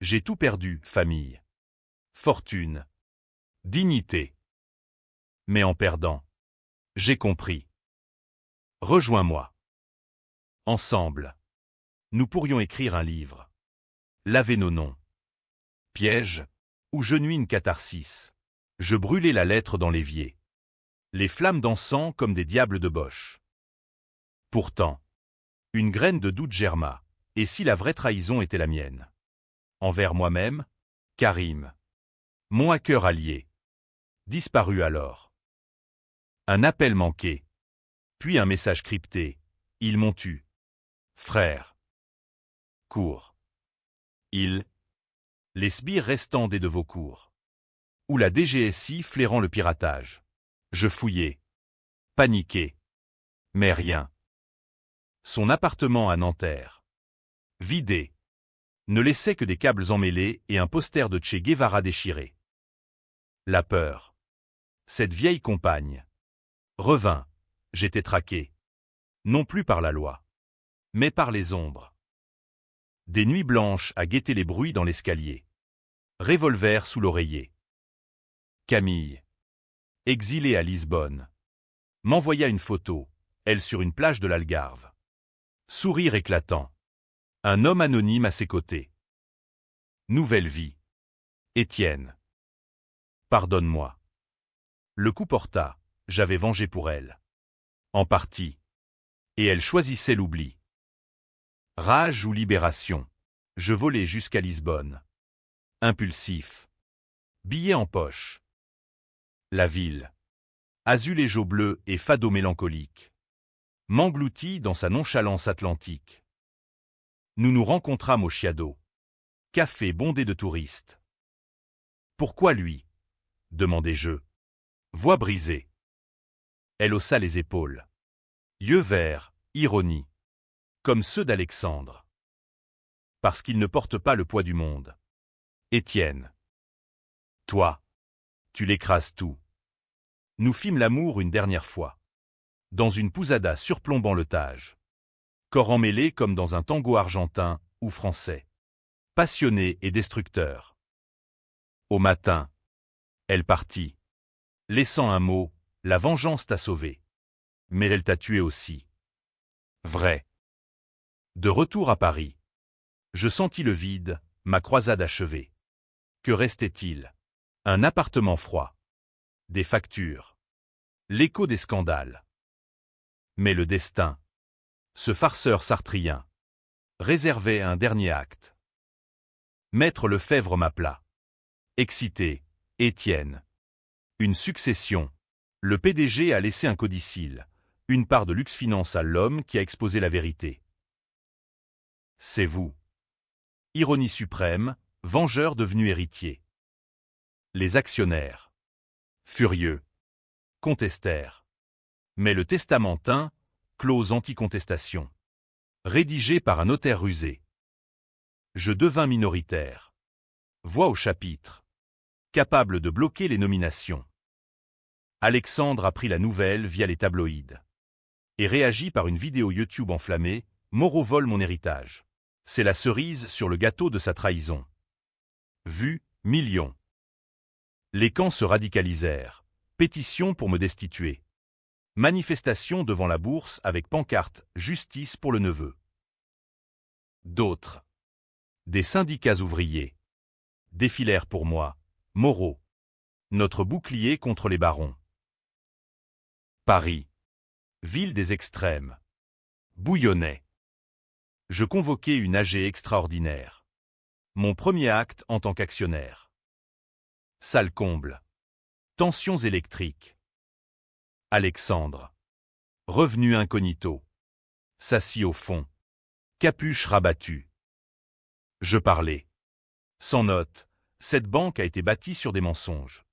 J'ai tout perdu, famille. Fortune. Dignité. Mais en perdant. J'ai compris. Rejoins-moi. Ensemble. Nous pourrions écrire un livre. Laver nos noms. Piège. Où je nuis une catharsis. Je brûlai la lettre dans l'évier. Les flammes d'encens comme des diables de Bosch. Pourtant. Une graine de doute germa. Et si la vraie trahison était la mienne? Envers moi-même, Karim. Mon hacker allié. Disparu alors. Un appel manqué. Puis un message crypté. Ils m'ont tué. Frère. Cours. Ils. Les sbires restants des de vos cours. Ou la DGSI flairant le piratage. Je fouillai. Paniqué. Mais rien. Son appartement à Nanterre. Vidé. Ne laissait que des câbles emmêlés et un poster de Che Guevara déchiré. La peur. Cette vieille compagne. Revint. J'étais traqué. Non plus par la loi. Mais par les ombres. Des nuits blanches à guetter les bruits dans l'escalier. Revolver sous l'oreiller. Camille. Exilée à Lisbonne. M'envoya une photo, elle sur une plage de l'Algarve. Sourire éclatant. Un homme anonyme à ses côtés. Nouvelle vie. Étienne. Pardonne-moi. Le coup porta, j'avais vengé pour elle. En partie. Et elle choisissait l'oubli. Rage ou libération. Je volai jusqu'à Lisbonne. Impulsif. Billet en poche. La ville. Azuléjo bleu et fado mélancolique. M'engloutit dans sa nonchalance atlantique. Nous nous rencontrâmes au Chiado. Café bondé de touristes. Pourquoi lui? Demandai-je. Voix brisée. Elle haussa les épaules. Yeux verts, ironie. Comme ceux d'Alexandre. Parce qu'il ne porte pas le poids du monde. Étienne. Toi. Tu l'écrases tout. Nous fîmes l'amour une dernière fois. Dans une pousada surplombant le Tage. Corps emmêlé comme dans un tango argentin ou français. Passionné et destructeur. Au matin. Elle partit. Laissant un mot, la vengeance t'a sauvé. Mais elle t'a tué aussi. Vrai. De retour à Paris. Je sentis le vide, ma croisade achevée. Que restait-il? Un appartement froid. Des factures. L'écho des scandales. Mais le destin. Ce farceur sartrien. Réservait un dernier acte. Maître Lefebvre m'appela. Excité. Étienne. Une succession. Le PDG a laissé un codicile. Une part de Lux Finance à l'homme qui a exposé la vérité. C'est vous. Ironie suprême, vengeur devenu héritier. Les actionnaires. Furieux. Contestèrent. Mais le testamentin, clause anti-contestation. Rédigé par un notaire rusé. Je devins minoritaire. Voix au chapitre. Capable de bloquer les nominations. Alexandre apprit la nouvelle via les tabloïds. Et réagit par une vidéo YouTube enflammée, Moreau vole mon héritage. C'est la cerise sur le gâteau de sa trahison. Vues, millions. Les camps se radicalisèrent. Pétition pour me destituer. Manifestation devant la bourse avec pancarte « Justice pour le neveu ». D'autres. Des syndicats ouvriers. Défilèrent pour moi. Moreau. Notre bouclier contre les barons. Paris. Ville des extrêmes. Bouillonnait. Je convoquai une AG extraordinaire. Mon premier acte en tant qu'actionnaire. Salle comble. Tensions électriques. Alexandre. Revenu incognito. S'assit au fond. Capuche rabattue. Je parlais. Sans note, cette banque a été bâtie sur des mensonges.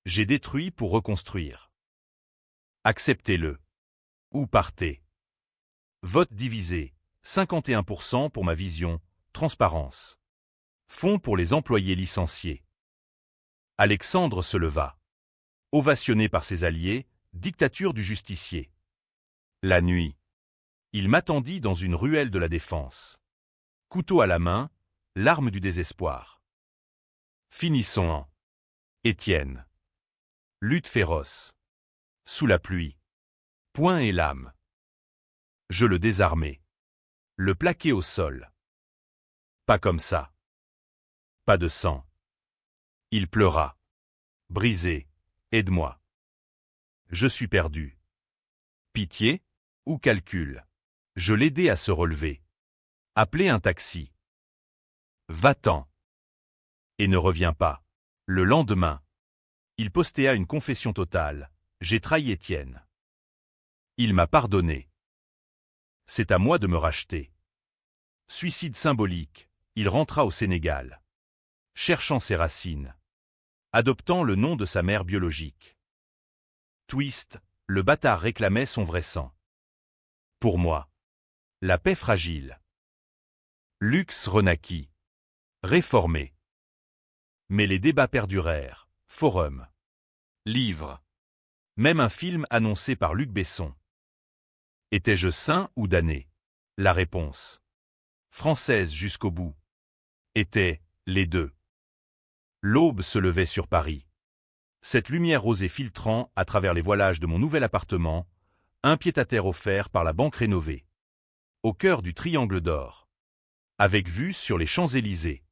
J'ai détruit pour reconstruire. Acceptez-le. Ou partez. Vote divisé. 51% pour ma vision, transparence. Fonds pour les employés licenciés. Alexandre se leva. Ovationné par ses alliés, dictature du justicier. La nuit. Il m'attendit dans une ruelle de la Défense. Couteau à la main, l'arme du désespoir. Finissons en. Étienne. Lutte féroce. Sous la pluie. Poing et lame. Je le désarmai. Le plaquai au sol. Pas comme ça. Pas de sang. Il pleura. Brisé, aide-moi. Je suis perdu. Pitié ou calcul? Je l'aidai à se relever. Appelez un taxi. Va-t'en. Et ne reviens pas. Le lendemain, il postéa une confession totale. J'ai trahi Étienne. Il m'a pardonné. C'est à moi de me racheter. Suicide symbolique, il rentra au Sénégal. Cherchant ses racines. Adoptant le nom de sa mère biologique. Twist, le bâtard réclamait son vrai sang. Pour moi. La paix fragile. Luxe renaquit. Réformé. Mais les débats perdurèrent. Forum. Livre. Même un film annoncé par Luc Besson. Étais-je saint ou damné? La réponse. Française jusqu'au bout. Était, les deux. L'aube se levait sur Paris. Cette lumière rosée filtrant à travers les voilages de mon nouvel appartement, un pied-à-terre offert par la banque rénovée. Au cœur du triangle d'or. Avec vue sur les Champs-Élysées.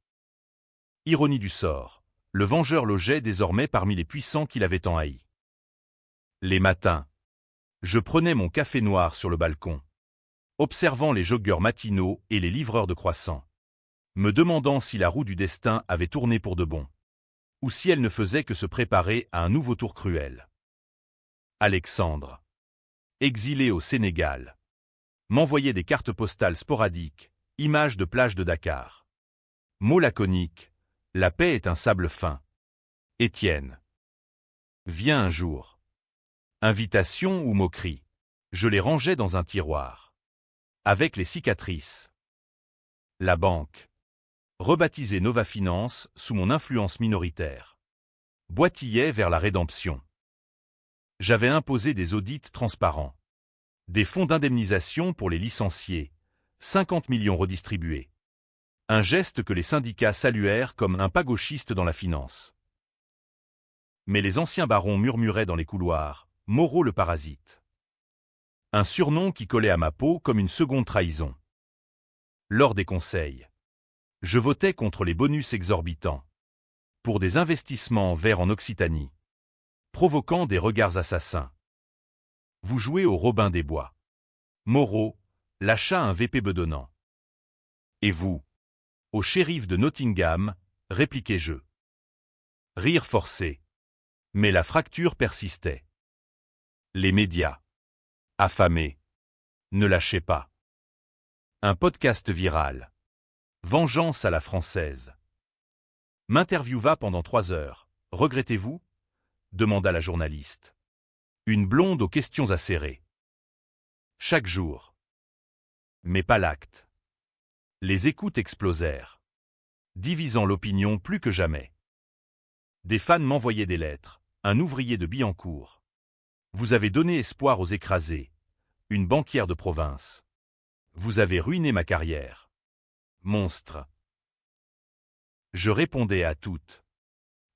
Ironie du sort, le vengeur logeait désormais parmi les puissants qu'il avait tant haïs. Les matins. Je prenais mon café noir sur le balcon, observant les joggeurs matinaux et les livreurs de croissants, me demandant si la roue du destin avait tourné pour de bon, ou si elle ne faisait que se préparer à un nouveau tour cruel. Alexandre, exilé au Sénégal, m'envoyait des cartes postales sporadiques, images de plages de Dakar. Mot laconique, la paix est un sable fin. Étienne. Viens un jour. Invitation ou moquerie. Je les rangeais dans un tiroir. Avec les cicatrices. La banque. Rebaptisée Nova Finance sous mon influence minoritaire. Boitillait vers la rédemption. J'avais imposé des audits transparents. Des fonds d'indemnisation pour les licenciés. 50 millions redistribués. Un geste que les syndicats saluèrent comme un pas gauchiste dans la finance. Mais les anciens barons murmuraient dans les couloirs. Moreau le parasite. Un surnom qui collait à ma peau comme une seconde trahison. Lors des conseils, je votais contre les bonus exorbitants. Pour des investissements verts en Occitanie. Provoquant des regards assassins. Vous jouez au Robin des Bois. Moreau lâcha un VP bedonnant. Et vous, au shérif de Nottingham, répliquai-je. Rire forcé. Mais la fracture persistait. Les médias. Affamés. Ne lâchez pas. Un podcast viral. Vengeance à la française. M'interviewa pendant 3 heures. Regrettez-vous? Demanda la journaliste. Une blonde aux questions acérées. Chaque jour. Mais pas l'acte. Les écoutes explosèrent. Divisant l'opinion plus que jamais. Des fans m'envoyaient des lettres. Un ouvrier de Billancourt. Vous avez donné espoir aux écrasés. Une banquière de province. Vous avez ruiné ma carrière. Monstre. Je répondais à toutes.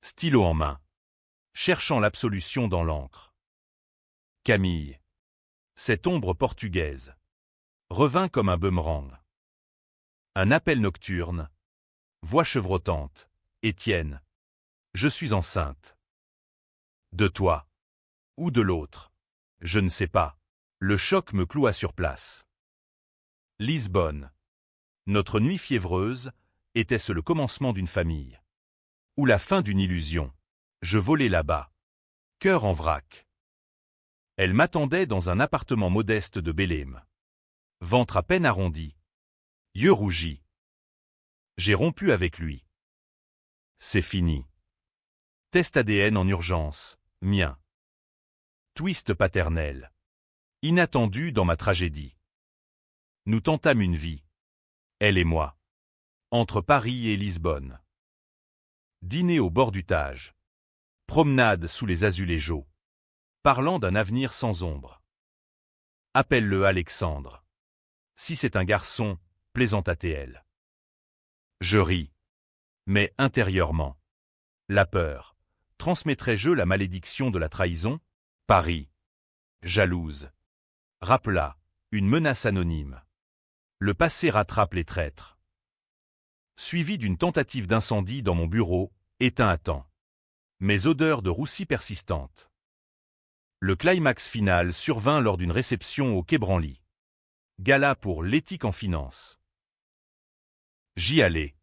Stylo en main. Cherchant l'absolution dans l'encre. Camille. Cette ombre portugaise. Revint comme un boomerang. Un appel nocturne. Voix chevrotante. Étienne. Je suis enceinte. De toi. Ou de l'autre. Je ne sais pas. Le choc me cloua sur place. Lisbonne. Notre nuit fiévreuse, était-ce le commencement d'une famille? Ou la fin d'une illusion? Je volais là-bas. Cœur en vrac. Elle m'attendait dans un appartement modeste de Belém. Ventre à peine arrondi, Yeux rougis. J'ai rompu avec lui. C'est fini. Test ADN en urgence, mien. Twist paternel. Inattendu dans ma tragédie. Nous tentâmes une vie. Elle et moi. Entre Paris et Lisbonne. Dîner au bord du Tage. Promenade sous les azulejos. Parlant d'un avenir sans ombre. Appelle-le Alexandre. Si c'est un garçon, plaisanta-t-elle. Je ris. Mais intérieurement. La peur. Transmettrais-je la malédiction de la trahison? Paris. Jalouse. Rappela. Une menace anonyme. Le passé rattrape les traîtres. Suivi d'une tentative d'incendie dans mon bureau, éteint à temps. Mes odeurs de roussi persistantes. Le climax final survint lors d'une réception au Quai Branly. Gala pour l'éthique en finance. J'y allais.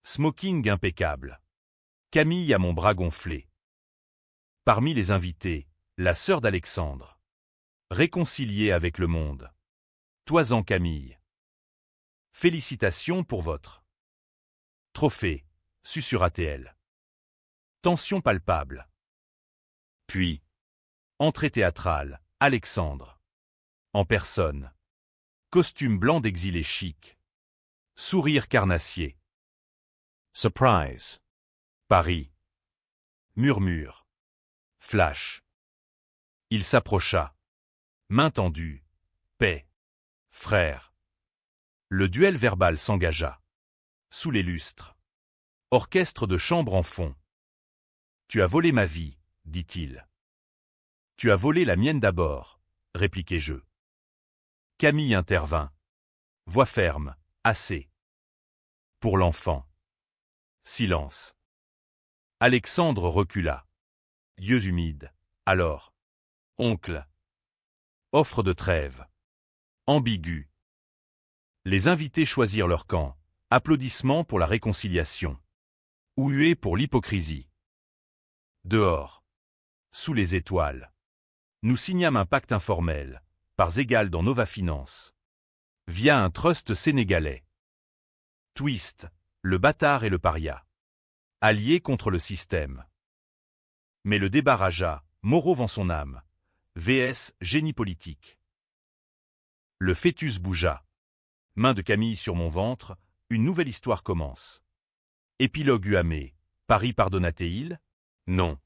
Smoking impeccable. Camille à mon bras gonflé. Parmi les invités, la sœur d'Alexandre. Réconciliée avec le monde. Toisan Camille. Félicitations pour votre trophée, susurra-t-elle. Tension palpable. Puis, entrée théâtrale, Alexandre. En personne. Costume blanc d'exilé chic. Sourire carnassier. Surprise. Paris. Murmure. Flash. Il s'approcha. Main tendue. Paix. Frère. Le duel verbal s'engagea. Sous les lustres. Orchestre de chambre en fond. Tu as volé ma vie, dit-il. Tu as volé la mienne d'abord, répliquai-je. Camille intervint. Voix ferme, assez. Pour l'enfant. Silence. Alexandre recula. Yeux humides. Alors. Oncle. Offre de trêve. Ambigu. Les invités choisirent leur camp. Applaudissements pour la réconciliation. Ou huées pour l'hypocrisie. Dehors. Sous les étoiles. Nous signâmes un pacte informel, parts égales dans Nova Finance. Via un trust sénégalais. Twist, le bâtard et le paria. Alliés contre le système. Mais le débarragea, Moreau vend son âme. VS, génie politique. Le fœtus bougea. Main de Camille sur mon ventre, une nouvelle histoire commence. Épilogue huamé. Paris pardonna-t-il? Non.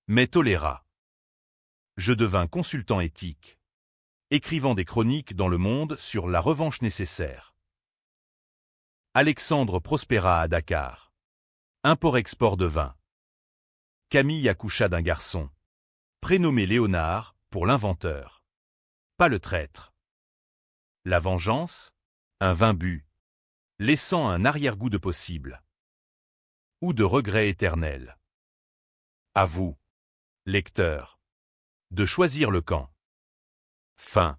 Mais toléra. Je devins consultant éthique. Écrivant des chroniques dans Le Monde sur la revanche nécessaire. Alexandre prospéra à Dakar. Import-export de vin. Camille accoucha d'un garçon. Prénommé Léonard, pour l'inventeur. Pas le traître. La vengeance? Un vin bu. Laissant un arrière-goût de possible. Ou de regret éternel. À vous, lecteur, de choisir le camp. Fin.